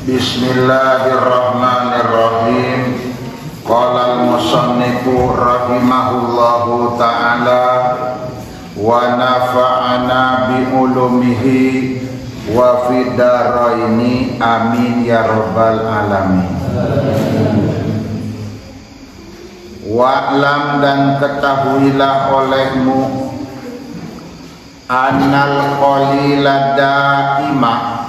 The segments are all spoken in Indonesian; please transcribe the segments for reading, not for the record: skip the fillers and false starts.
Bismillahirrahmanirrahim. Qala al-musannifu rahimahullahu ta'ala wa nafa'ana bi ulumihi wa fid dharaini amin ya rabbal alamin. Wa'lam dan ketahuilah olehmu annal qalila daimah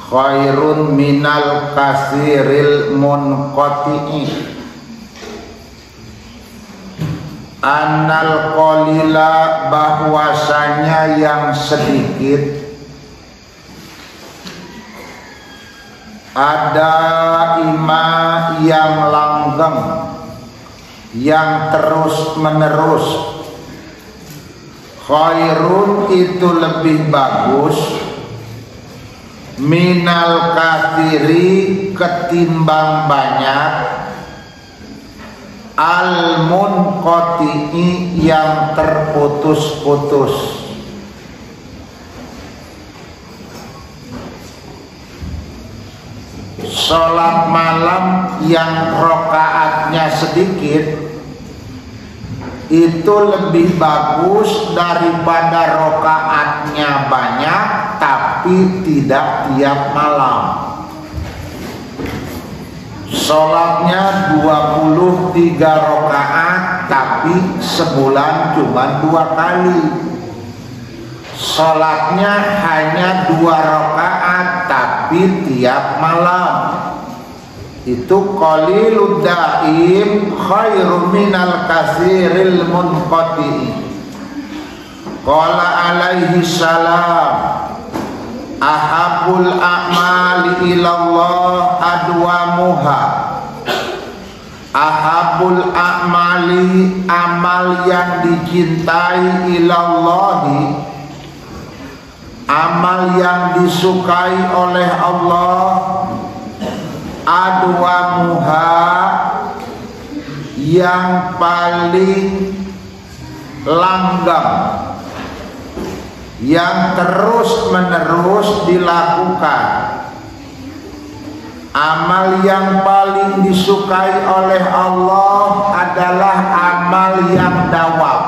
khairun minal kasiril munqati'i. Annal qalila bahwasanya yang sedikit, ada ima yang langgeng, yang terus menerus. Khairun itu lebih bagus minal kathiri ketimbang banyak, al munqati'i yang terputus-putus. Sholat malam yang rokaatnya sedikit itu lebih bagus daripada rokaatnya banyak tapi tidak tiap malam. Sholatnya 23 rokaat tapi sebulan cuma 2 kali. Sholatnya hanya 2 rokaat tapi tiap malam. Itu qalilud daim khairum minal kasiril munqati. Qala alaihi salam ahabul a'mali ilallah adwamuha. Ahabul a'mali, amal yang dicintai ilallahi, amal yang disukai oleh Allah, adwamuha yang paling langgeng, yang terus menerus dilakukan. Amal yang paling disukai oleh Allah adalah amal yang dawam,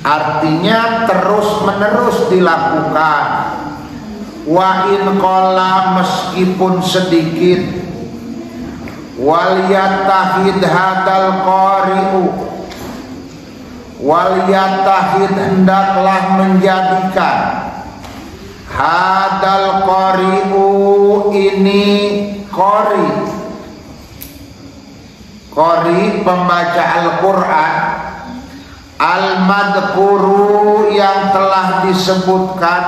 artinya terus menerus dilakukan. Wa in qala, meskipun sedikit. Wal yatahid hadal qari'u, wal yatahid hendaklah menjadikan hadal qari'u ini qari. Qari pembaca Al-Quran, al-madhkuru yang telah disebutkan,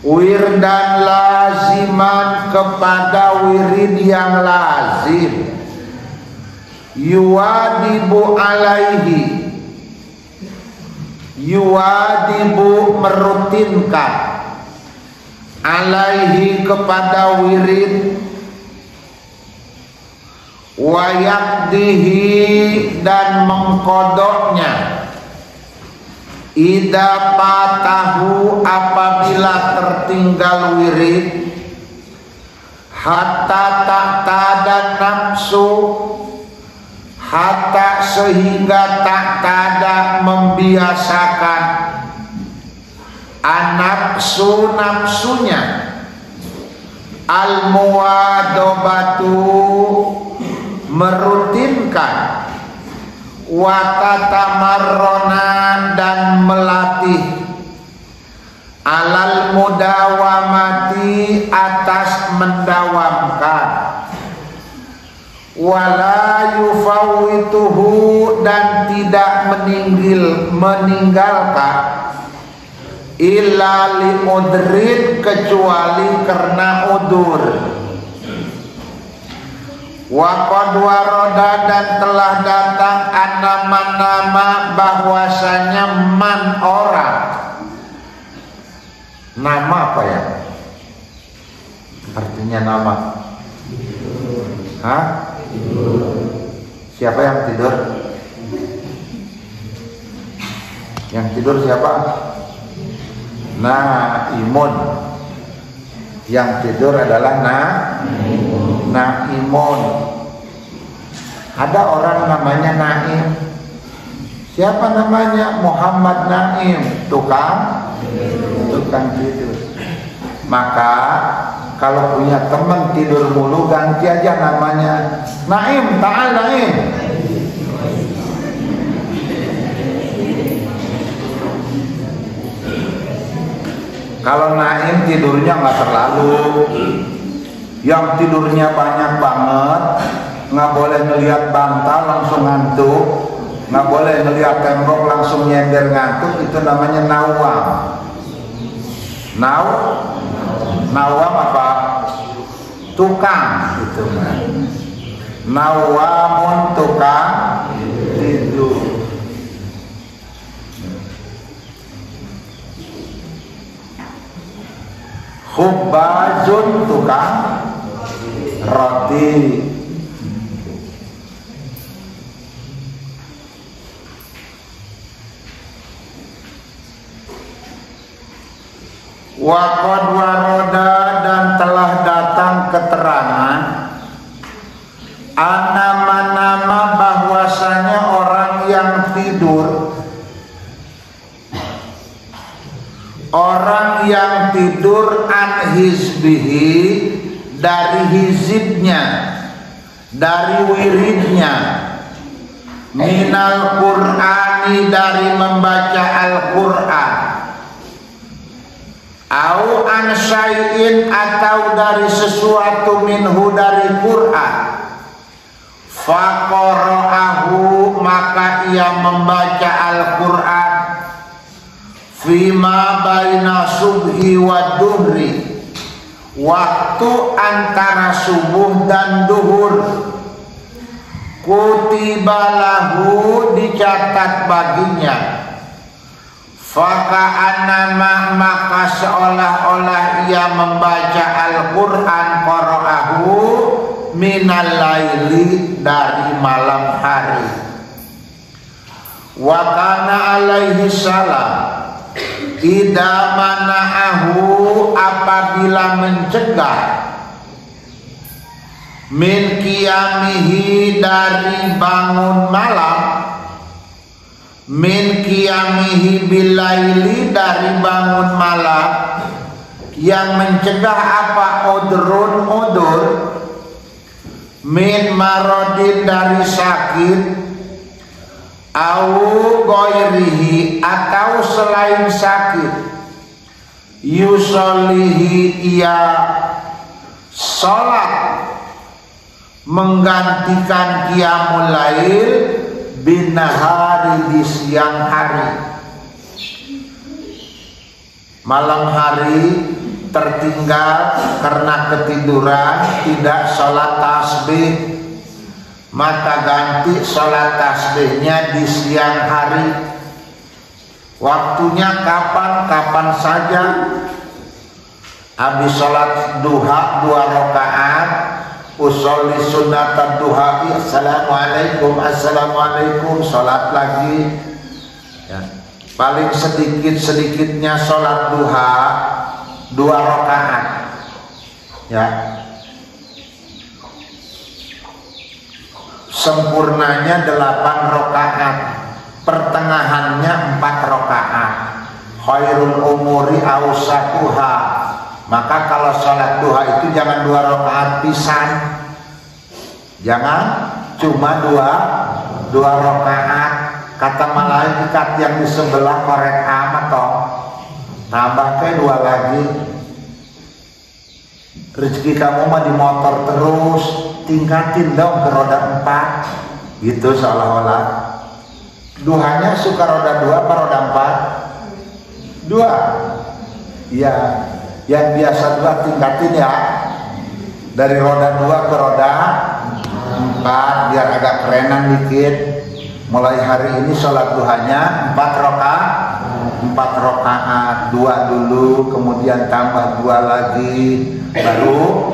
wirdan laziman kepada wirid yang lazim, yuwadibu alaihi, yuwadibu merutinkan, alaihi kepada wirid, wayakdihi dan mengkodoknya, ida patahu apabila tertinggal wirid, hatta tak tada nafsu, hatta sehingga tak tada membiasakan anafsu nafsunya, al muwadobatu merutinkan, watatamarrona dan melatih, alal mudawamati atas mendawamkan, wala yufawituhu dan tidak meninggalkan, illa li udrid kecuali karena udur. Waqad waroda dan telah datang nama-nama bahwasanya man orang. Nama apa ya? Artinya nama. Hah? Siapa yang tidur? Yang tidur siapa? Nah, imun. Yang tidur adalah naimun. Ada orang namanya Naim. Siapa namanya? Muhammad Naim, tukang tidur. Maka kalau punya teman tidur mulu, ganti aja namanya. Naim, ta'al Naim. Kalau Naim tidurnya nggak terlalu, yang tidurnya banyak banget, nggak boleh ngelihat bantal langsung ngantuk, nggak boleh ngelihat tembok langsung nyender ngantuk, itu namanya nawam. Nawam apa? Tukang itu kan. Nawamun tukang tidur. Khubbazun tukang roti. Waqad waroda dan telah datang keterangan nama-nama bahwasanya orang yang tidur an hizbihi dari hizibnya, dari wiridnya, minal Qur'ani dari membaca Al-Qur'an, au an syai'in atau dari sesuatu minhu dari Qur'an, faqara'ahu maka ia membaca Al-Qur'an fima baina subhi wa duhri, waktu antara subuh dan duhur, kutibalahu dicatat baginya, faka'annama maka seolah-olah ia membaca Al-Quran qara'ahu minal laili dari malam hari. Wa kana alaihi salam idza mana'ahu apabila mencegah min qiyamihi dari bangun malam, min qiyamihi bilaili dari bangun malam, yang mencegah apa? Udur min maradin dari sakit, au ghairihi atau selain sakit, yusollihi ia salat menggantikan qiyamul lail binahari di siang hari. Malam hari tertinggal karena ketiduran, tidak sholat tasbih, maka ganti sholat tasbihnya di siang hari. Waktunya kapan saja. Habis sholat duha 2 rakaat, usolli sunat duha, assalamualaikum, sholat lagi ya. Paling sedikitnya sholat duha 2 rakaat ya, sempurnanya 8 rakaat, pertengahannya 4 rakaat. Khairul umuri awsatuha, maka kalau sholat duha itu jangan 2 rakaat pisan, jangan cuma 2 rakaat. Kata malaikat yang di sebelah, korek amat toh, tambah ke 2 lagi. Rezeki kamu mah di motor terus, tingkatin dong ke roda 4 gitu, seolah-olah duhanya suka roda 2 apa roda 4? 2 ya, yang biasa 2 tingkatin ya, dari roda 2 ke roda 4 biar agak kerenan dikit. Mulai hari ini sholat duhanya 4 rakaat, 2 dulu, kemudian tambah 2 lagi, baru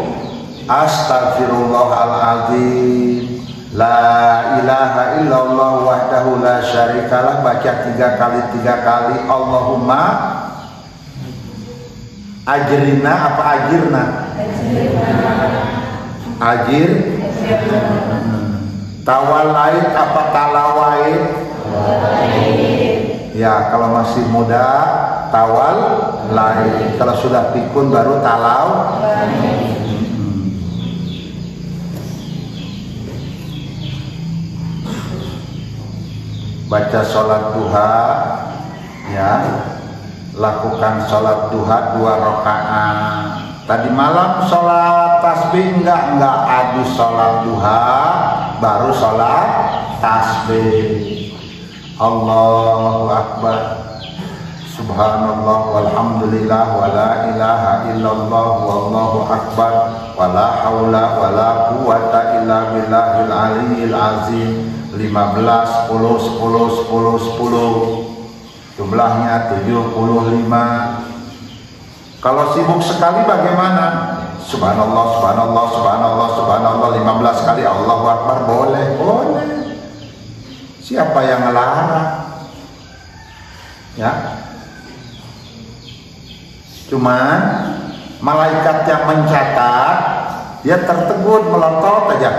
astagfirullahaladzim, la ilaha illallah wahdahu la syarikalah, baca 3 kali, Allahumma Ajrina apa ajirna? Ajir. Tawalait apa talawait? Ya, kalau masih muda tawal lain, kalau sudah pikun baru talau. Baca sholat duha, ya, lakukan sholat duha 2 rakaat. Tadi malam sholat tasbih enggak habis sholat duha baru sholat tasbih. Allahu Akbar, Subhanallah walhamdulillah wala ilaha illallah wallahu akbar wala haula wala quwata illa billahil aliyyil azim. 15 10 10 10 10 jumlahnya 75. Kalau sibuk sekali bagaimana? Subhanallah subhanallah subhanallah subhanallah 15 kali. Allahu Akbar boleh. Siapa yang ngelarang? Ya. Cuman malaikat yang mencatat dia tertegun melotot aja.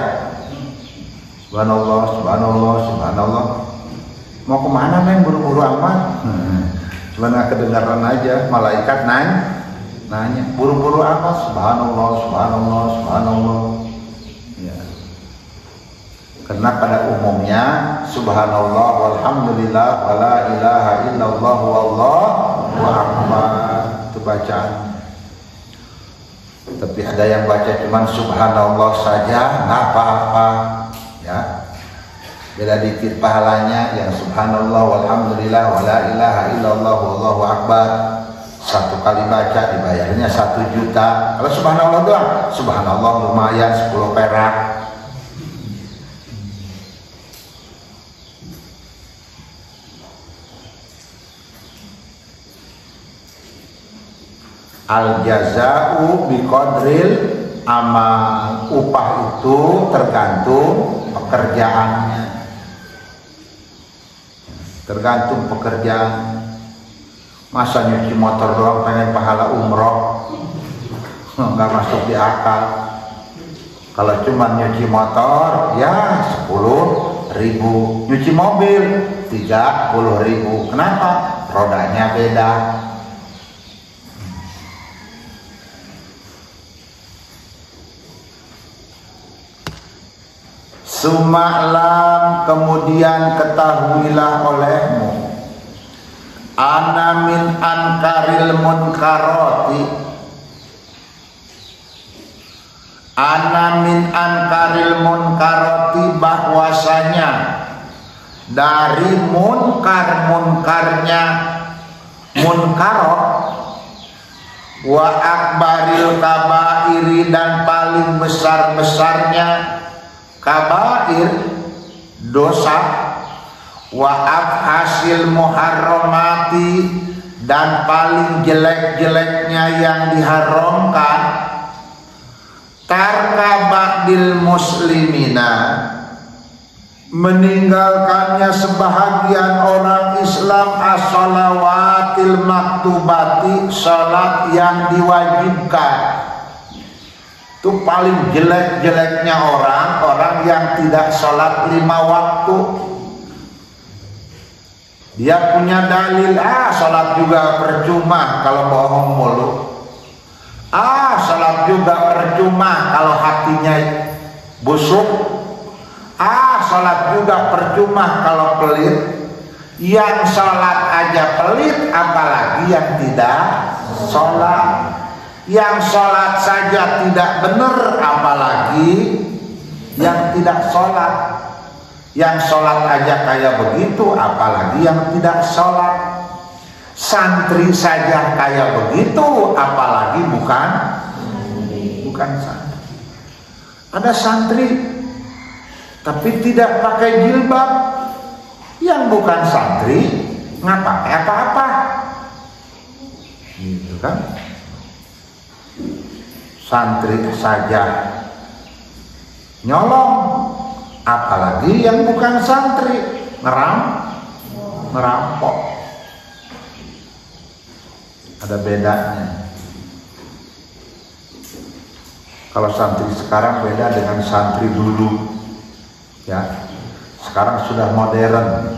Subhanallah, subhanallah, subhanallah. Mau kemana neng buru-buru amat? Cuman nggak kedengaran aja. Malaikat nanya, buru-buru amat? Subhanallah, subhanallah, subhanallah. Ya. Karena pada umumnya subhanallah, walhamdulillah, wala ilaha illallah, wallahu akbar. Itu bacaan. Tapi ada yang baca cuman subhanallah saja, nggak apa-apa. Ya, beda dikit pahalanya. Yang subhanallah walhamdulillah wala ilaha illallah wallahu akbar 1 kali baca dibayarnya 1 juta. Kalau subhanallah doang, subhanallah lumayan 10 perak. Al jaza'u biqadril amal. Upah itu tergantung pekerjaannya, tergantung pekerjaan. Masa nyuci motor doang pengen pahala umroh? Nggak masuk di akal. Kalau cuma nyuci motor ya 10.000, nyuci mobil 30.000. Kenapa? Rodanya beda. Suma'lam, kemudian ketahuilah olehmu, ana min ankaril munkaroti, ana min ankaril munkaroti, bahwasanya dari munkar-munkarnya munkarot, wa akbaril kabairi, dan paling besar-besarnya kabair dosa, wa hasil muharramati, dan paling jelek-jeleknya yang diharamkan, tarka ba'dil muslimina, meninggalkannya sebahagian orang Islam, as-shalawatil maktubati, salat yang diwajibkan. Itu paling jelek-jeleknya orang yang tidak sholat 5 waktu. Dia punya dalil, sholat juga percuma kalau bohong mulu. Sholat juga percuma kalau hatinya busuk. Sholat juga percuma kalau pelit. Yang sholat aja pelit, apalagi yang tidak sholat. Yang sholat saja tidak benar, apalagi yang tidak sholat. Yang sholat aja kayak begitu, apalagi yang tidak sholat. Santri saja kayak begitu, apalagi bukan santri. Ada santri tapi tidak pakai jilbab, yang bukan santri nggak pakai apa-apa, gitu kan? Santri saja nyolong, apalagi yang bukan santri ngerampok. Ada bedanya. Kalau santri sekarang beda dengan santri dulu. Ya, sekarang sudah modern.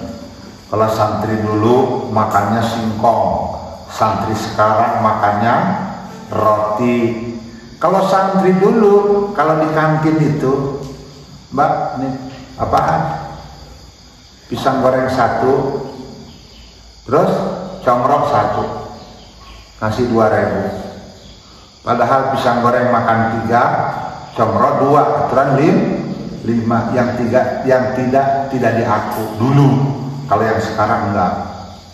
Kalau santri dulu makannya singkong, santri sekarang makannya roti. Kalau santri dulu, kalau di kantin itu, Mbak, nih apaan? Pisang goreng 1, terus comrok 1, ngasih 2.000. Padahal pisang goreng makan 3, comrok 2, aturan 5. Yang tidak diaku dulu. Kalau yang sekarang enggak.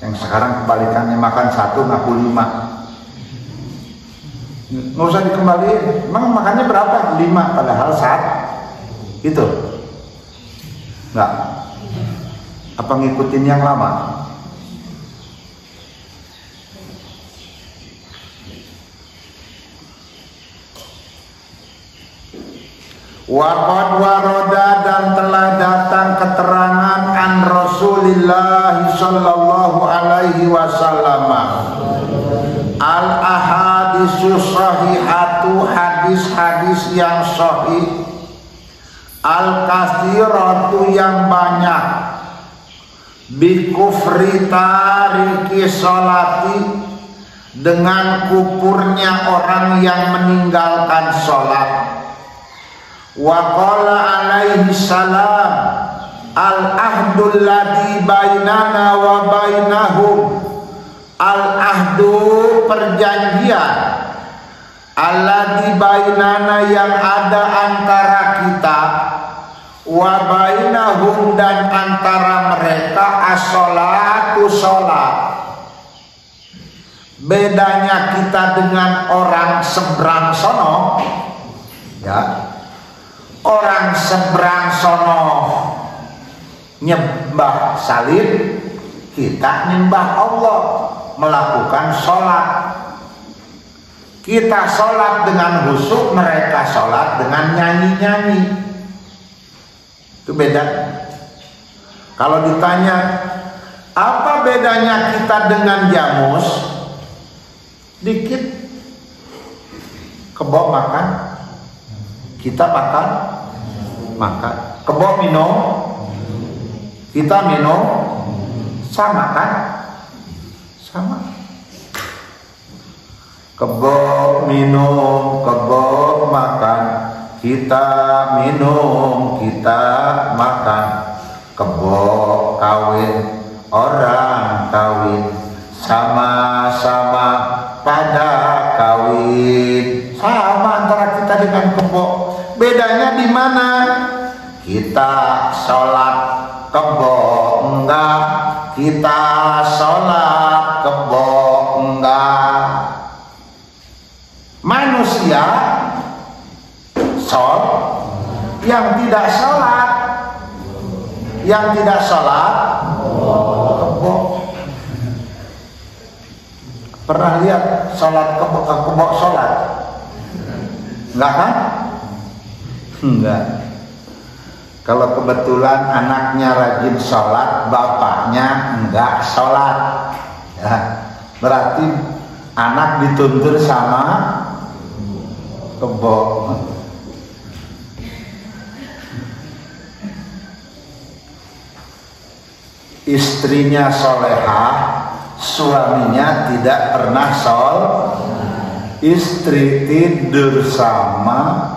Yang sekarang kebalikannya, makan 1 ngaku 5. Nggak usah dikembaliin. Emang makannya berapa? 5, padahal 1. Gitu. Enggak. Apa ngikutin yang lama? Waqad waroda, dan telah datang keterangan an Rasulillah sallallahu alaihi wasallam al ahadisu sahihatu, hadis-hadis yang sahih, al katsiratu yang banyak, bi kufri tariki sholati, dengan kufurnya orang yang meninggalkan sholat. Wa qala alaihi salam al ahdul ladzi bainana wa bainahum, al ahdu perjanjian, alladzi bainana yang ada antara kita, wa bainahum dan antara mereka, as-sholatu sholat. Bedanya kita dengan orang seberang sono, ya, orang seberang sono nyembah salib, kita nyembah Allah, melakukan sholat. Kita sholat dengan khusyuk, mereka sholat dengan nyanyi-nyanyi. Itu beda. Kalau ditanya apa bedanya kita dengan jamus, dikit kebo makan, kita makan. Kebo minum, kita minum, sama kan? Sama. Kebo minum, kebo makan, kita minum, kita makan. Kebo kawin, orang kawin, sama-sama pada kawin. Sama antara kita dengan kebo. Bedanya di mana? Kita sholat, kebo enggak. Kita sholat, kebo enggak. Manusia yang tidak sholat, kebo. Pernah lihat sholat kebo sholat? Enggak kan? Enggak. Kalau kebetulan anaknya rajin sholat, bapaknya enggak sholat, ya, berarti anak dituntun sama kebo. Istrinya solehah, suaminya tidak pernah istri tidur sama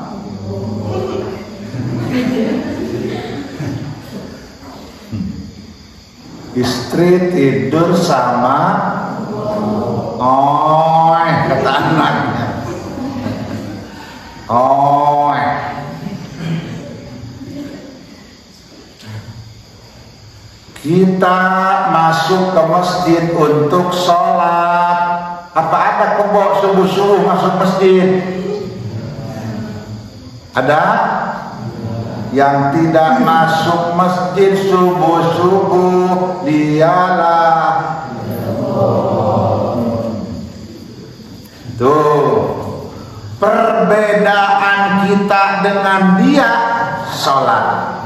kata anaknya. Kita masuk ke masjid untuk sholat. Apa ada kebo subuh-subuh masuk masjid? Ada? Yang tidak masuk masjid subuh-subuh dialah. Tuh, perbedaan kita dengan dia sholat.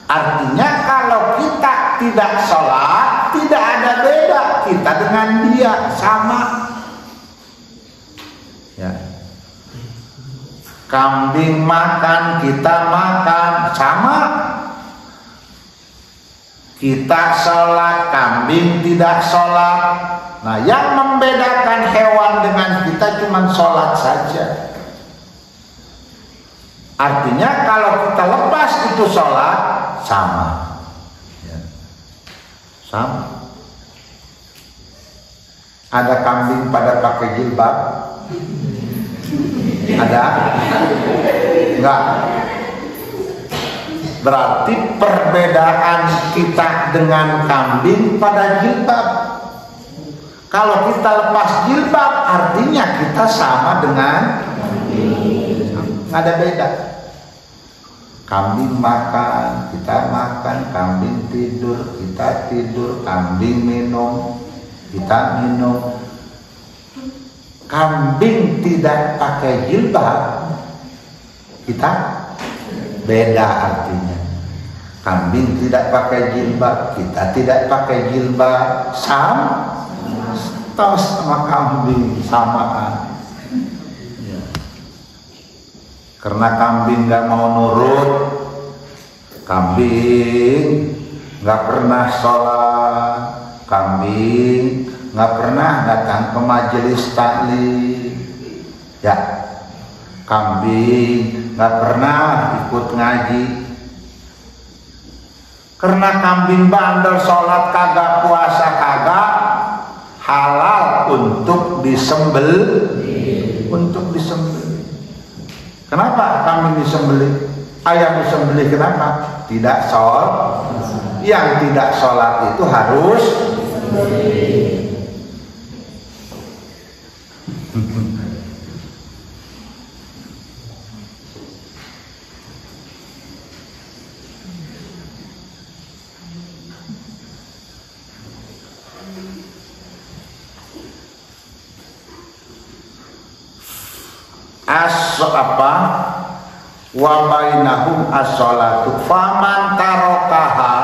Artinya kalau kita tidak sholat, tidak ada beda kita dengan dia, sama. Ya. Kambing makan, kita makan, sama. Kita sholat, kambing tidak sholat. Nah, yang membedakan hewan dengan kita cuma sholat saja. Artinya kalau kita lepas itu sholat, sama ya. Sama. Ada kambing pada pakai jilbab? Ada? Enggak. Berarti perbedaan kita dengan kambing pada jilbab. Kalau kita lepas jilbab, artinya kita sama dengan kambing. Ada beda. Kambing makan, kita makan. Kambing tidur, kita tidur. Kambing minum, kita minum. Kambing tidak pakai jilbab, kita beda artinya. Kambing tidak pakai jilbab, kita tidak pakai jilbab, sama kambing, samaan. Ya. Karena kambing nggak mau nurut, kambing nggak pernah sholat, kambing nggak pernah datang ke majelis taklim, ya. Kambing nggak pernah ikut ngaji. Karena kambing bandel, sholat kagak, puasa kagak, halal untuk disembelih. Untuk disembelih. Kenapa kambing disembelih? Ayam disembelih kenapa? Tidak sholat. Yang tidak sholat itu harus wa bainahum as-sholatu faman tarokaha,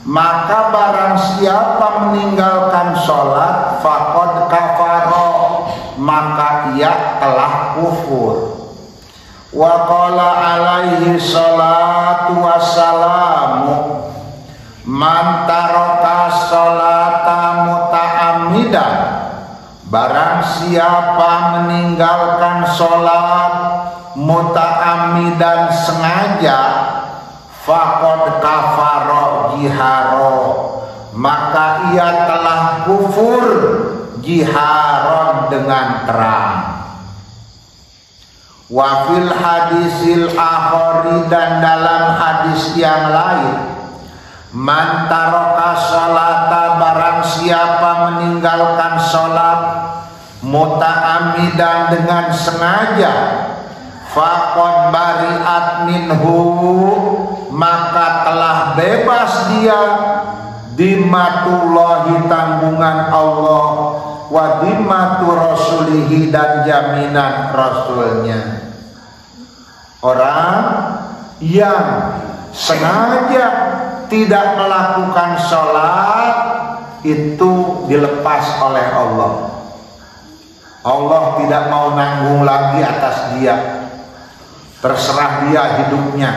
maka barang siapa meninggalkan sholat faqad kafaro, maka ia telah kufur. Wa qala alaihi salatu wassalamu man taraka sholata muta'ammidan, barang siapa meninggalkan sholat muta'ammidan sengaja, faqad kafaro jiharo, maka ia telah kufur jiharon dengan terang. Wa fil hadisil akhari, dan dalam hadis yang lain, man taraka sholata, barang siapa meninggalkan sholat muta'ammidan dengan sengaja, faqad bari'at minhu, maka telah bebas dia dimatullahi, tanggungan Allah, wa dimatu rasulihi, dan jaminan rasulnya. Orang yang sengaja tidak melakukan sholat itu dilepas oleh Allah. Allah tidak mau nanggung lagi atas dia. Terserah dia hidupnya,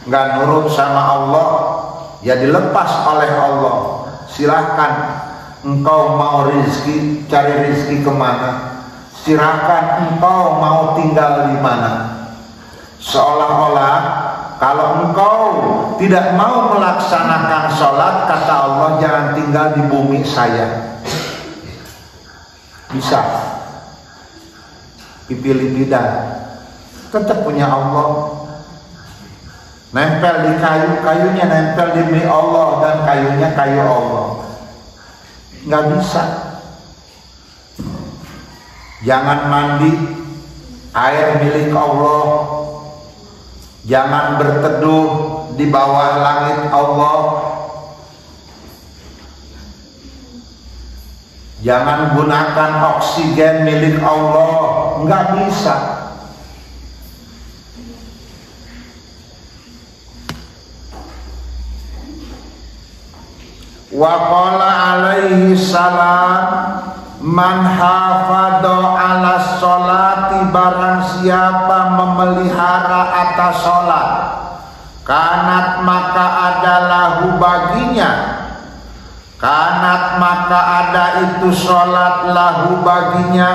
nggak nurut sama Allah, ya dilepas oleh Allah. Silahkan engkau mau rizki, cari rizki kemana, silahkan engkau mau tinggal di mana. Seolah-olah kalau engkau tidak mau melaksanakan sholat, kata Allah, jangan tinggal di bumi saya. Bisa pipili bidan, tetap punya Allah. Nempel di kayu, kayunya nempel di milik Allah, dan kayunya kayu Allah. Nggak bisa. Jangan mandi air milik Allah, jangan berteduh di bawah langit Allah, jangan gunakan oksigen milik Allah. Nggak bisa. Wa qala alaihi salam man hafadha ala sholati barang siapa memelihara atas sholat, kanat maka adalah baginya, kanat maka ada itu sholat lahu baginya,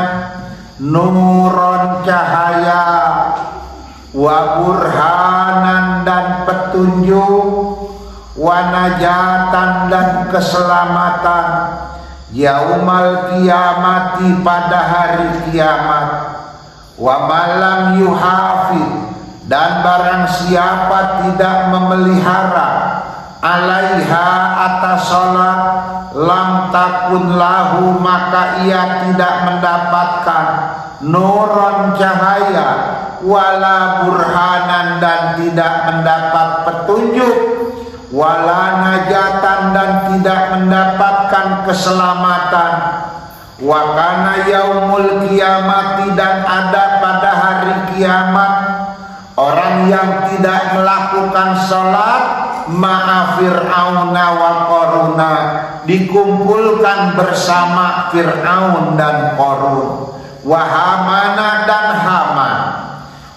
nuron cahaya, wa burhanan dan petunjuk, wa najatan dan keselamatan, yaumal kiamati pada hari kiamat, wa malam yuhafid dan barang siapa tidak memelihara alaiha atas sholat, lam takun lahu maka ia tidak mendapatkan nuron cahaya, wala burhanan dan tidak mendapat petunjuk, wala najatan dan tidak mendapatkan keselamatan, wa kana yaumul kiamati dan ada pada hari kiamat orang yang tidak melakukan sholat ma'a Fir'auna wa Qaruna, dikumpulkan bersama Fir'aun dan Qarun, wa Hamana dan Haman,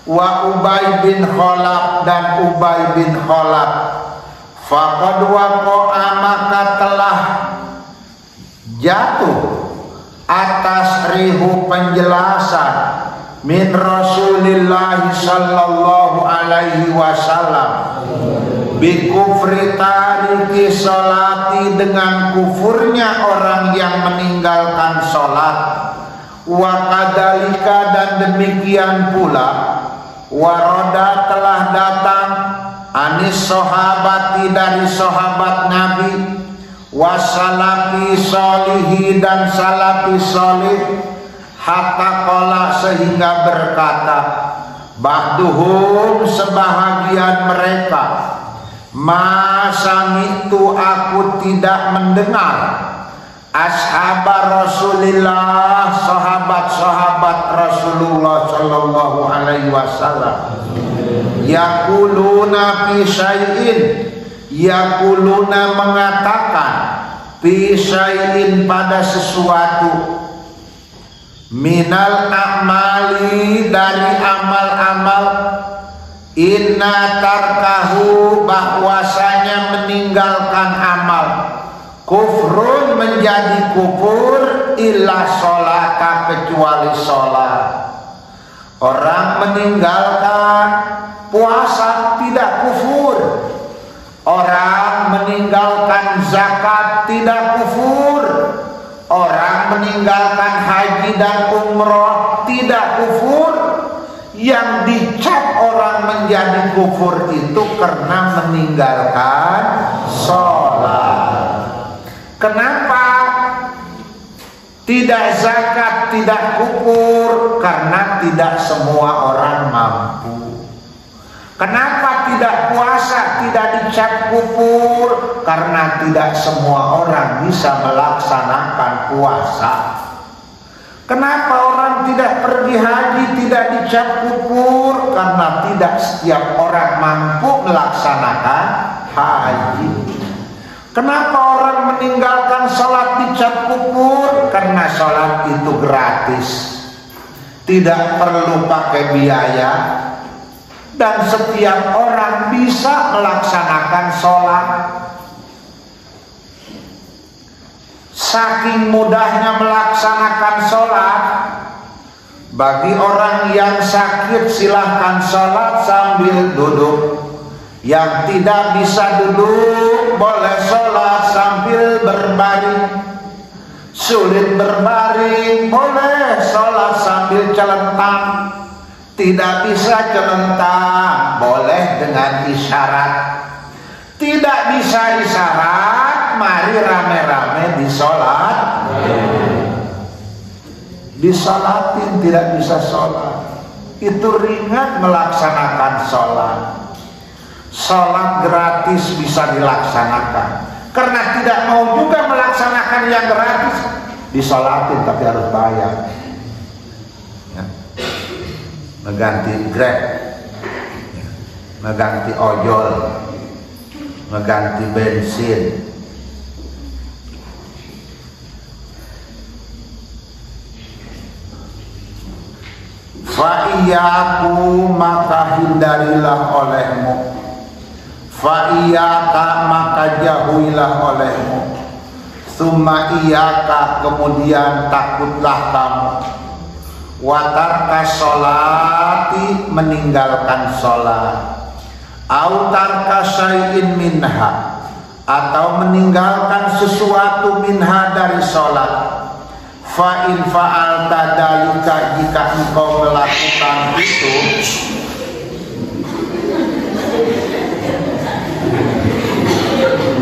wa Ubay bin Khalaf dan Ubay bin Khalaf. Faqad waqa'a maka telah jatuh atas rihu penjelasan min Rasulillah sallallahu alaihi wasallam bi kufri tariki sholati, dengan kufurnya orang yang meninggalkan sholat, wa kadalika dan demikian pula waroda telah datang anis sahabati dari sahabat Nabi, wasalafi solihi dan salafi solih, hatta qala sehingga berkata ba'duhum sebahagian mereka, ma sami'tu aku tidak mendengar ashaba Rasulillah sahabat-sahabat Rasulullah sallallahu alaihi wasallam yaquluna fi syai'in, yaquluna mengatakan fi syai'in pada sesuatu, minal a'mali dari amal-amal, inna tarkahu bahwasanya meninggalkan amal, kufrun menjadi kufur, illa sholata kecuali sholat. Orang meninggalkan puasa tidak kufur, orang meninggalkan zakat tidak kufur, orang meninggalkan haji dan umroh tidak kufur. Yang dicap orang menjadi kufur itu karena meninggalkan sholat. Kenapa? Tidak zakat tidak kufur, karena tidak semua orang mampu. Kenapa tidak puasa tidak dicap kufur? Karena tidak semua orang bisa melaksanakan puasa. Kenapa orang tidak pergi haji tidak dicap kufur? Karena tidak setiap orang mampu melaksanakan haji. Kenapa orang meninggalkan sholat dicap kufur? Karena sholat itu gratis, tidak perlu pakai biaya, dan setiap orang bisa melaksanakan sholat. Saking mudahnya melaksanakan sholat, bagi orang yang sakit silahkan sholat sambil duduk. Yang tidak bisa duduk boleh sholat sambil berbaring. Sulit berbaring boleh sholat sambil celentang. Tidak bisa celentang boleh dengan isyarat. Tidak bisa isyarat, mari rame-rame disolat. Disolatin tidak bisa sholat, itu ringan melaksanakan sholat. Sholat gratis bisa dilaksanakan, karena tidak mau juga melaksanakan yang gratis, disolatin tapi harus bayar. Ya. Mengganti Grab, ya. Mengganti ojol, mengganti bensin. Fa'iyaku maka hindarilah olehmu, fa'iyaka maka jauhilah olehmu, summa iyaka kemudian takutlah kamu, watarka sholati meninggalkan sholat, autarka syai'in minha atau meninggalkan sesuatu minha dari sholat. Fa'in fa'alta dalika jika engkau melakukan itu,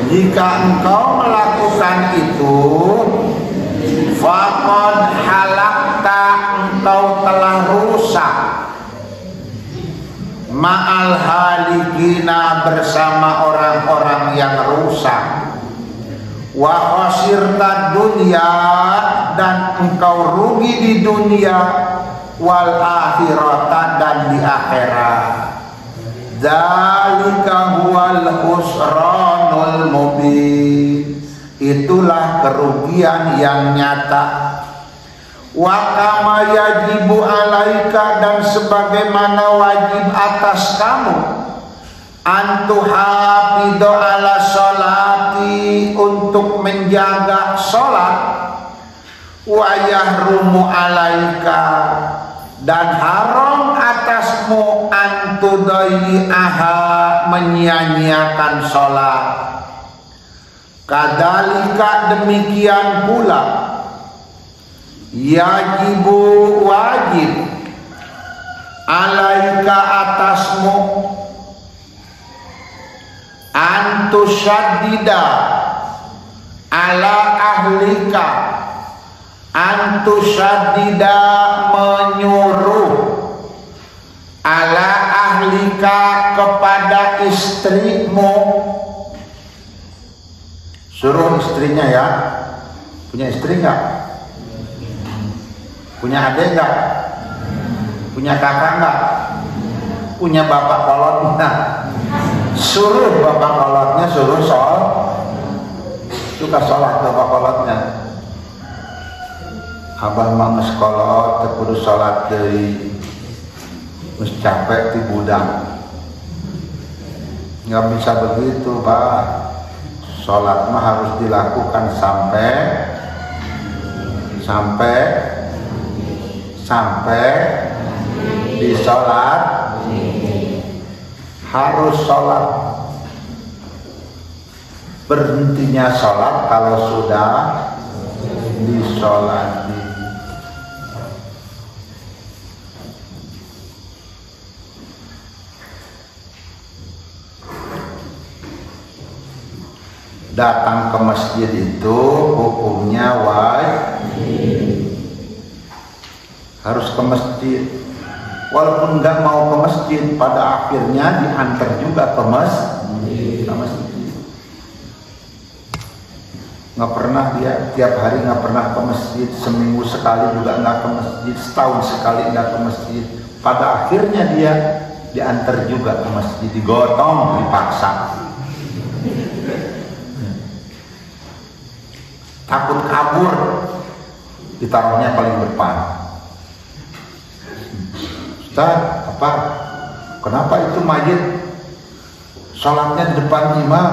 jika engkau melakukan itu, faqad halakta engkau telah rusak, ma'al halikina bersama orang-orang yang rusak, wa khasirta dunya dan engkau rugi di dunia, wal akhirata dan di akhirat. Dzalika huwal khusranul mubin, itulah kerugian yang nyata. Wa kama yajibu alaika dan sebagaimana wajib atas kamu, antuhafidu ala sholati untuk menjaga sholat, wa yahrumu alaika dan haram atasmu antudai'aha menyia-nyiakan sholat. Kadalika demikian pula yajibu wajib alaika atasmu antusaddida ala ahlika, antusaddida menyuruh ala ahlika kepada istrimu, suruh istrinya ya. Punya istri nggak? Punya adik nggak? Punya kakak nggak? Punya bapak kolot nggak? Suruh bapak kolotnya suruh sholat, suka sholat bapak kolotnya. Abang mah sekolot terkudu sholat dari mus capek di budang, nggak bisa begitu Pak. Sholat mah harus dilakukan sampai di sholat, harus sholat. Berhentinya sholat kalau sudah disolati. Datang ke masjid itu hukumnya wajib, harus ke masjid. Walaupun nggak mau ke masjid, pada akhirnya diantar juga ke masjid. Nggak pernah dia tiap hari nggak pernah ke masjid, seminggu sekali juga nggak ke masjid, setahun sekali nggak ke masjid. Pada akhirnya dia diantar juga ke masjid, digotong, dipaksa. Takut kabur, ditaruhnya paling depan. Ustaz, apa? Kenapa itu mayit sholatnya di depan imam?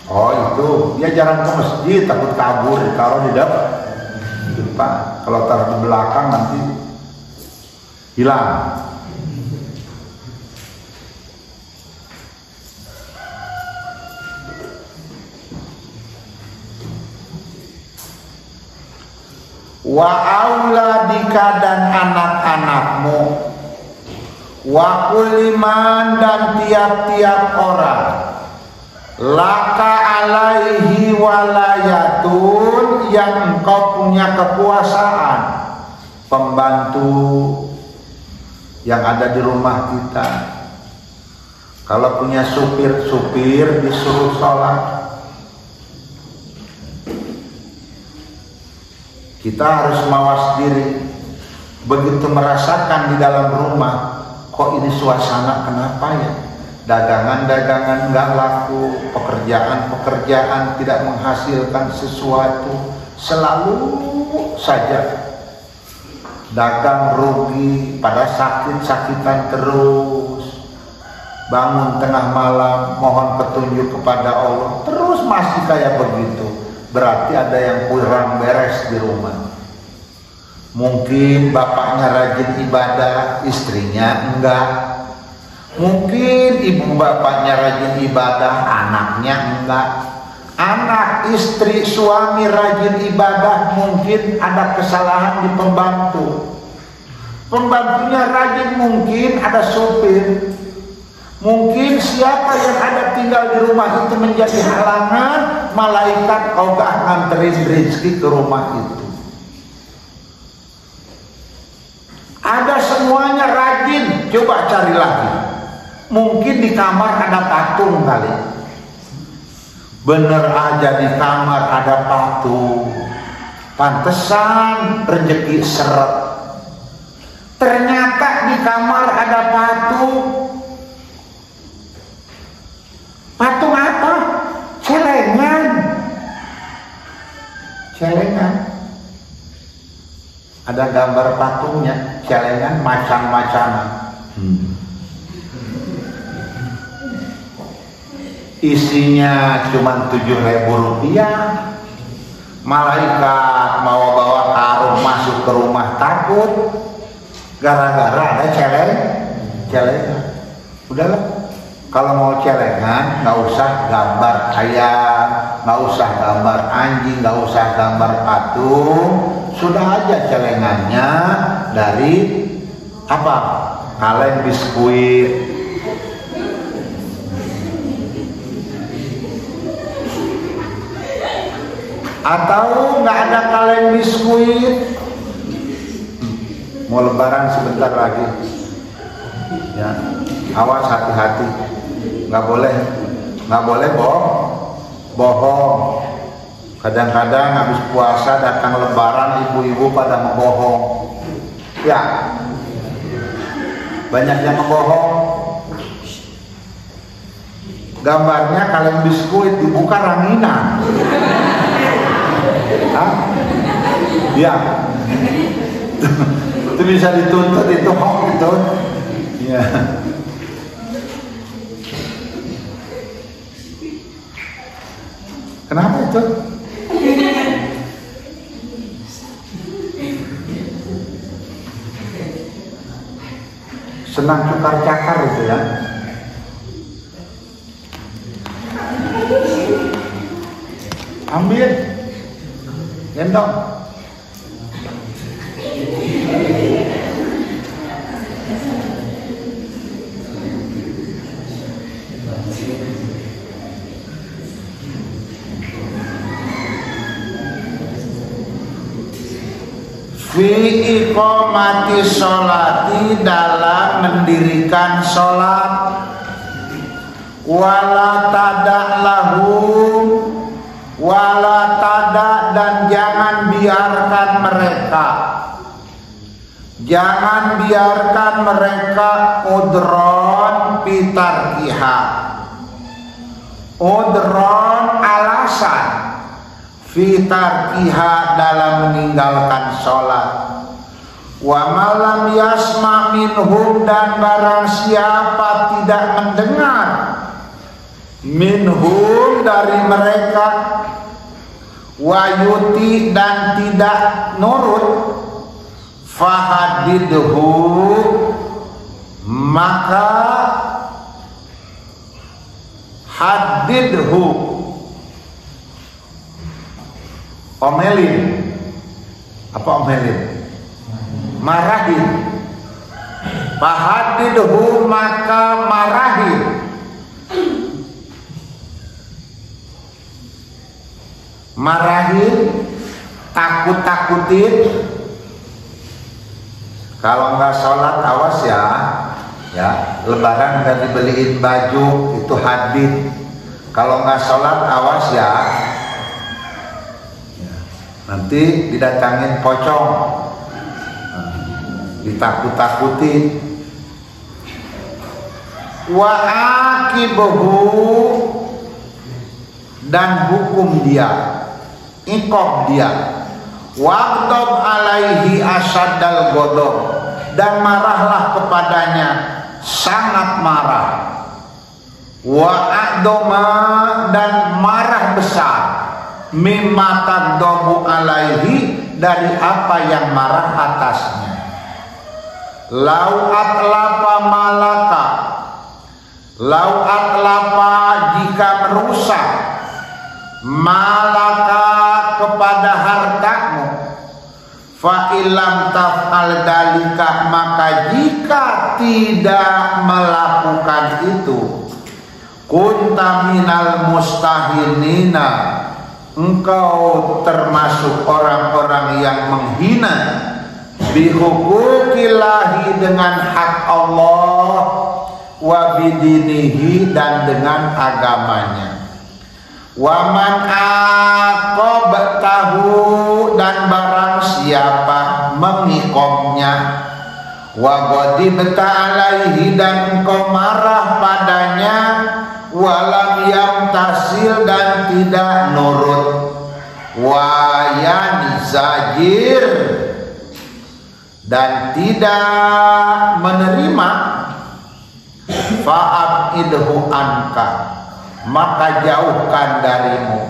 Oh itu, dia jarang ke masjid, takut kabur, ditaruh di depan. Kalau taruh di belakang nanti hilang. Wa auladika dan anak-anakmu, wa kuliman dan tiap-tiap orang, laka alaihi walayatun yang engkau punya kekuasaan, pembantu yang ada di rumah kita. Kalau punya supir disuruh sholat, kita harus mawas diri. Begitu merasakan di dalam rumah, kok ini suasana kenapa ya? Dagangan-dagangan nggak laku, pekerjaan-pekerjaan tidak menghasilkan sesuatu, selalu saja dagang rugi, pada sakit-sakitan terus, bangun tengah malam mohon petunjuk kepada Allah, terus masih kayak begitu, berarti ada yang kurang beres di rumah. Mungkin bapaknya rajin ibadah, istrinya enggak. Mungkin ibu bapaknya rajin ibadah, anaknya enggak. Anak, istri, suami rajin ibadah, mungkin ada kesalahan di pembantu. Pembantunya rajin, mungkin ada supir. Mungkin siapa yang ada tinggal di rumah itu menjadi halangan, malaikat ogah nganterin rezeki ke rumah itu. Ada semuanya rajin, coba cari lagi. Mungkin di kamar ada patung kali. Bener aja di kamar ada patung, pantesan rezeki seret. Ternyata di kamar ada patung. Patung apa? Celengan. Celengan. Ada gambar patungnya, celengan macam-macaman. Isinya cuma Rp7.000. Malaikat mau bawa karung masuk ke rumah takut gara-gara ada celengan. Udahlah, kalau mau celengan nggak usah gambar ayam, nggak usah gambar anjing, nggak usah gambar patung, sudah aja celengannya dari apa? Kaleng biskuit. Atau nggak ada kaleng biskuit, mau lebaran sebentar lagi, ya awas hati-hati, nggak boleh bohong. Kadang-kadang habis puasa datang lebaran ibu-ibu pada membohong, ya banyak yang membohong. Gambarnya kaleng biskuit dibuka ranginan. Ya, itu bisa dituntut, itu hoax itu. Ya. Kenapa itu? Senang cukar cakar itu ya. Ambil, gendong. Fi iqamati sholati, dalam mendirikan sholat, wala tadak lahum, wala tadak, dan jangan biarkan mereka udron pitarkiha. Udron alasan, fitarkiha dalam meninggalkan sholat. Wa malam yasma minhum, dan barang siapa tidak mendengar minhum dari mereka, wayuti, dan tidak nurut, fahadidhu, maka hadidhu, omelin. Apa omelin? Marahin. Fahadidhu, maka marahin. Marahin, takut-takutin. Kalau nggak sholat awas ya, lebaran nggak dibeliin baju, itu hadid. Kalau nggak sholat awas ya, nanti didatangin pocong, ditakut-takutin. Wa akibahu, dan hukum dia, iqab dia. Waqtab alaihi asaddal ghadab, dan marahlah kepadanya sangat marah. Wa a'dama, dan marah besar, mimma tagdabu alaihi, dari apa yang marah atasnya. Lau atlapa malaka, lau atlapa, jika merusak, malaka, kepada hartamu, fa illam taf'al dalika, maka jika tidak melakukan itu, kunta minal mustahinina, engkau termasuk orang-orang yang menghina, bihuquqillahi, dengan hak Allah, wa bidinihi, dan dengan agamanya. Wa man aqabtahu, dan barang siapa mengikomnya, wa ghadibta alaihi, dan engkau marah padanya, walam yamtasil, dan tidak nurut, wa yanzajir, dan tidak menerima, fa'abidhu anka, maka jauhkan darimu.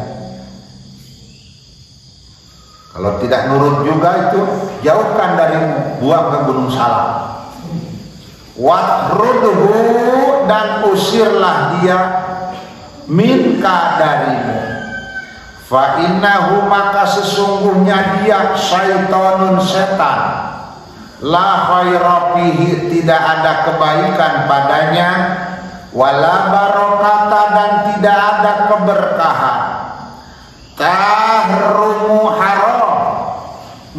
Kalau tidak nurut juga itu, jauhkan darimu, buang ke Gunung Salak. Watrudhu, dan usirlah dia, minka, darimu. Fa innahu, maka sesungguhnya dia syaitonun, setan, la khaira fihi, tidak ada kebaikan padanya, wala barokata, dan tidak ada keberkahan. Tahrumu haram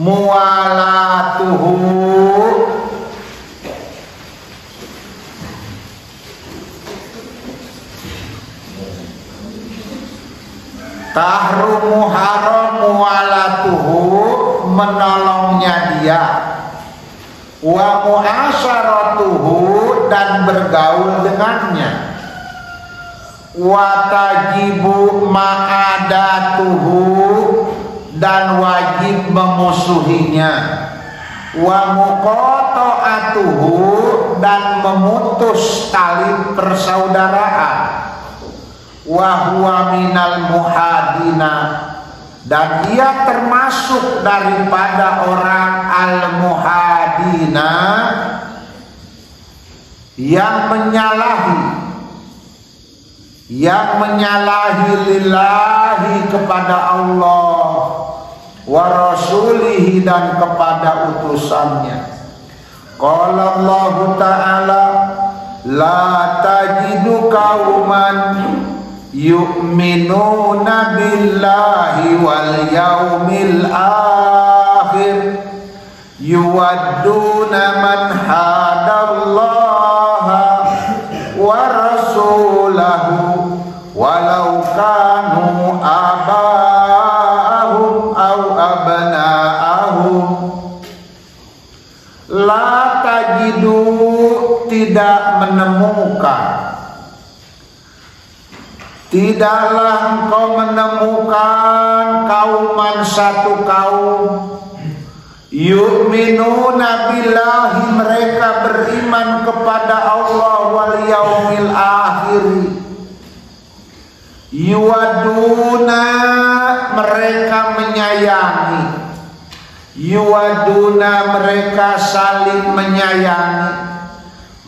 muwalatuhu, tahrumu haram muwalatuhu, menolongnya dia, wa mu'asyaratuhu, dan bergaul dengannya, wa tajibu ma'adatuhu, dan wajib memusuhinya, wa muqata'atuhu, dan memutus tali persaudaraan, wa huwa minal muhadina, dan ia termasuk daripada orang al-muhadina, yang menyalahi lillahi, kepada Allah, wa rasulihi, dan kepada utusannya. Qala Allah Ta'ala, la tajidu qauman yu'minuna billahi wal yaumil akhir, yuwadduna man hadallaha wa rasulahu, walau kanu aba'ahum au abna'ahum. La tajidu, tidak menemukan, tidaklah engkau menemukan kauman, satu kaum, yu'minuna billahi, mereka beriman kepada Allah, wal yaumil akhir, yuwaduna, mereka menyayangi, yuwaduna, mereka saling menyayangi,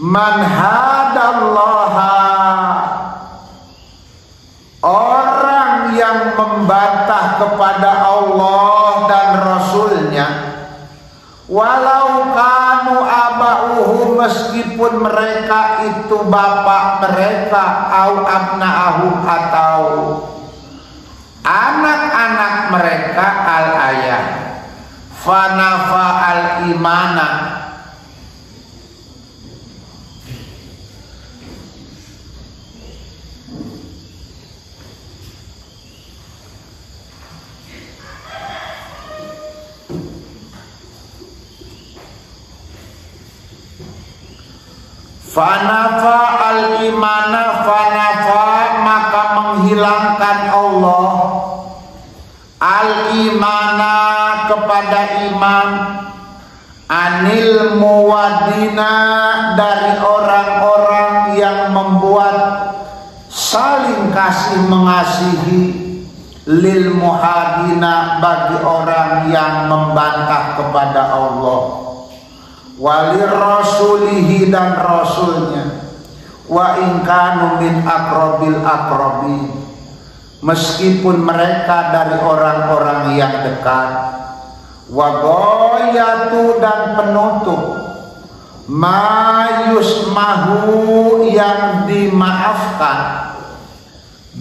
man hadallaha, orang yang membantah kepada Allah dan Rasulnya, walau kanu aba'uhum, meskipun mereka itu bapak mereka, au abna'ahum, atau anak-anak mereka, al-ayat. Fanafa al-imana, fanafa al-imana, fanafa, maka menghilangkan Allah al-imana, kepada iman, anil muwadina dari orang-orang yang membuat saling kasih mengasihi, lil muhadina bagi orang yang membantah kepada Allah, walir rasulihi dan rasulnya, wa in kanu min aqrabil aqrabin, meskipun mereka dari orang-orang yang dekat, wa ghayatu dan penutup, ma yusmahu yang dimaafkan,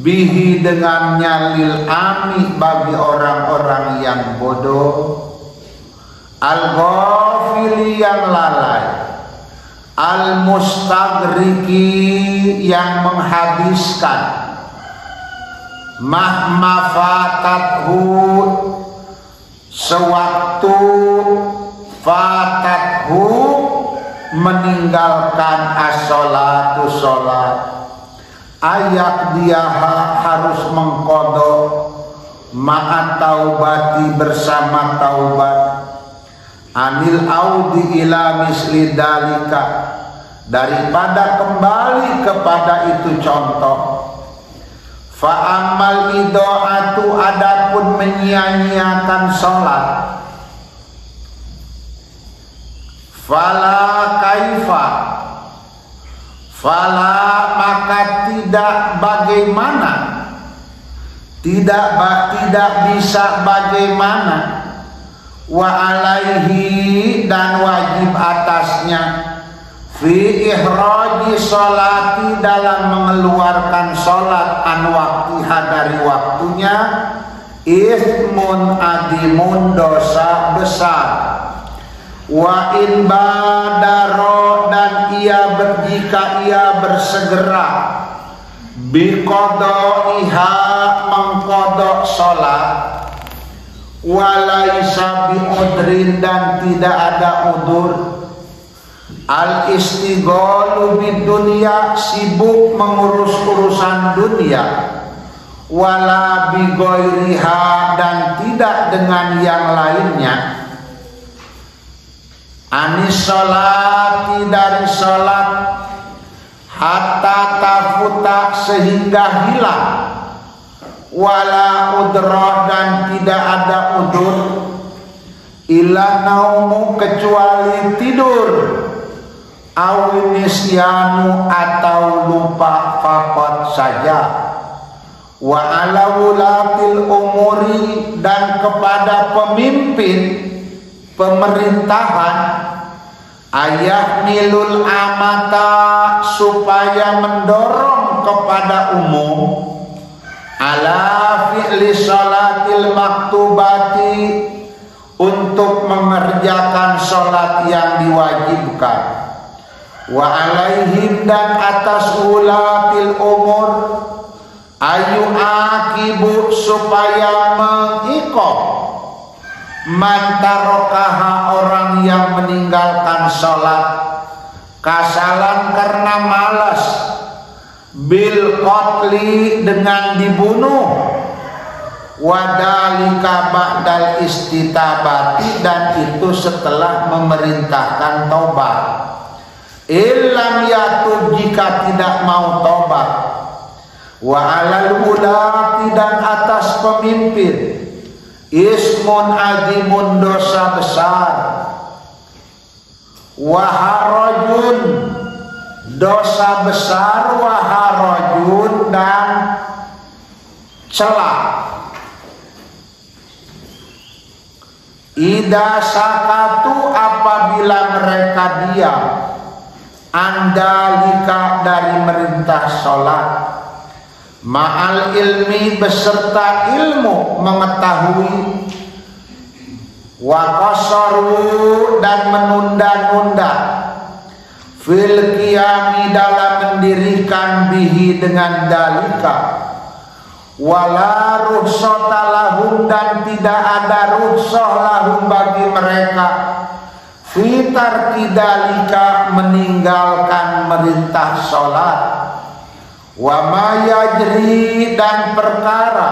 bihi dengannya lil ami bagi orang-orang yang bodoh, al ghafili yang lalai, al mustagriki yang menghabiskan, mahmafatathu sewaktu fatathu meninggalkan as-sholatu sholat, ayak dia harus mengkodok ma'at taubati bersama taubat, anil audi ila misli dalika daripada kembali kepada itu contoh. Fa'amal ido'atu adapun menyia-nyiakan sholat, fala kaifa, fala maka tidak bagaimana, tidak bisa bagaimana, wa alaihi dan wajib atasnya, fi ihraji sholati dalam mengeluarkan sholat an waktiha dari waktunya, ithmun adimun dosa besar, wa in badaro dan jika ia bersegera, biqadaiha mengkodok sholat, walaisa biudrin dan tidak ada udur, al istighalu bidunya sibuk mengurus urusan dunia, wala bigoiriha dan tidak dengan yang lainnya, anis sholati dari sholat, hatta tafuta sehingga hilang, wala udra dan tidak ada udur, ila naumu kecuali tidur, awinisyanu atau lupa fakot saja, wa ala wulatil umuri dan kepada pemimpin pemerintahan, ayah nilul amata supaya mendorong kepada umum, ala fi'li sholatil maktubati untuk mengerjakan sholat yang diwajibkan, wa alaihim dan atas ulatil umur, ayu akibu supaya mengikom, mantarokaha orang yang meninggalkan sholat, kasalan karena malas, bil qatli dengan dibunuh, wadalika ba'dal istitabati dan itu setelah memerintahkan taubat, illam yatub jika tidak mau taubat, wa alal ulati dan atas pemimpin, ismun azimun dosa besar, waharajun dosa besar, waharajun dan celah. Ida sakatu apabila mereka diam, andalika dari merintah sholat, ma'al ilmi beserta ilmu mengetahui, wa qasaru dan menunda-nunda, fil qiyami dalam mendirikan bihi dengan dalika, wala rukhsata lahum dan tidak ada rukhsah lahum bagi mereka, fitar tidalika meninggalkan merintah sholat, wa ma yajri dan perkara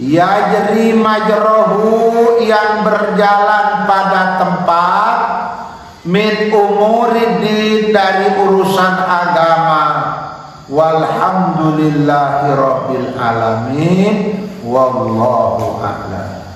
yajri majrohu yang berjalan pada tempat, min umuridin dari urusan agama. Walhamdulillahi rabbil alamin. Wallahu a'lam.